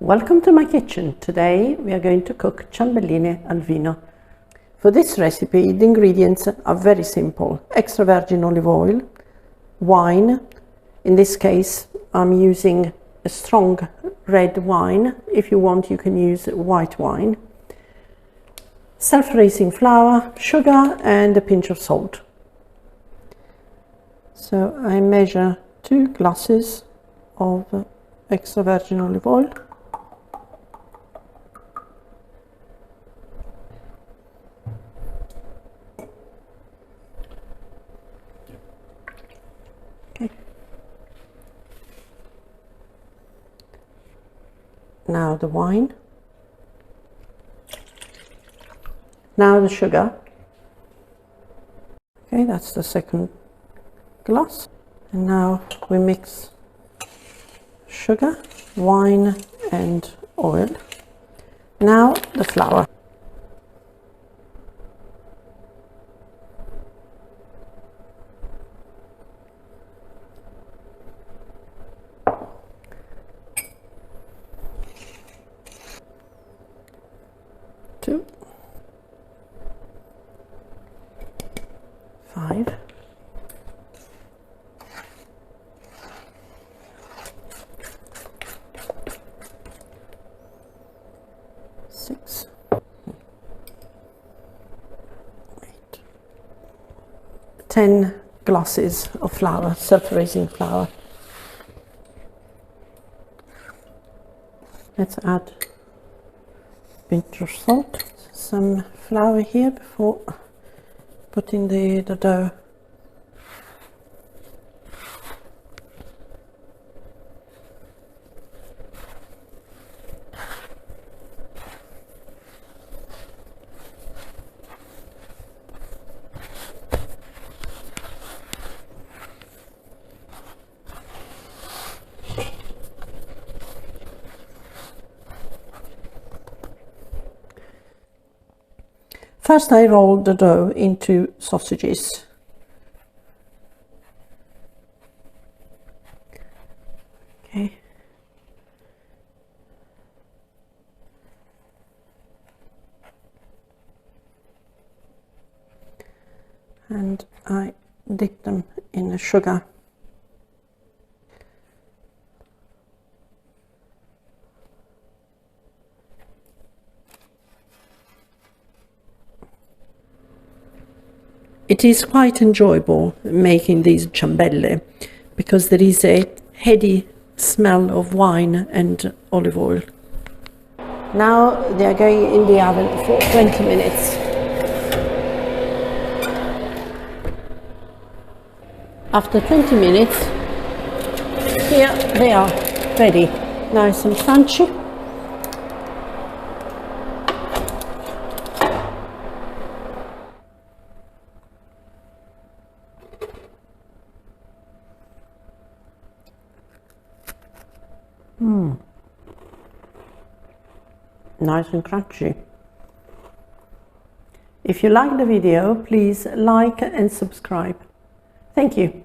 Welcome to my kitchen. Today we are going to cook ciambelline al vino. For this recipe the ingredients are very simple: extra virgin olive oil, wine. In this case I'm using a strong red wine. If you want you can use white wine, self-raising flour, sugar and a pinch of salt. So I measure 2 glasses of extra virgin olive oil. Okay. Now the wine. Now the sugar. Okay, that's the second glass. And now we mix sugar, wine and oil. Now the flour. Two, 5, 6, 8, 10 glasses of flour, self-raising flour. Let's add a pinch of salt, some flour here before putting the dough. First I roll the dough into sausages. Okay. And I dip them in the sugar. It is quite enjoyable making these ciambelle because there is a heady smell of wine and olive oil. Now they are going in the oven for 20 minutes. After 20 minutes, here they are ready, nice and crunchy. Nice and crunchy. If you like the video, please like and subscribe. Thank you.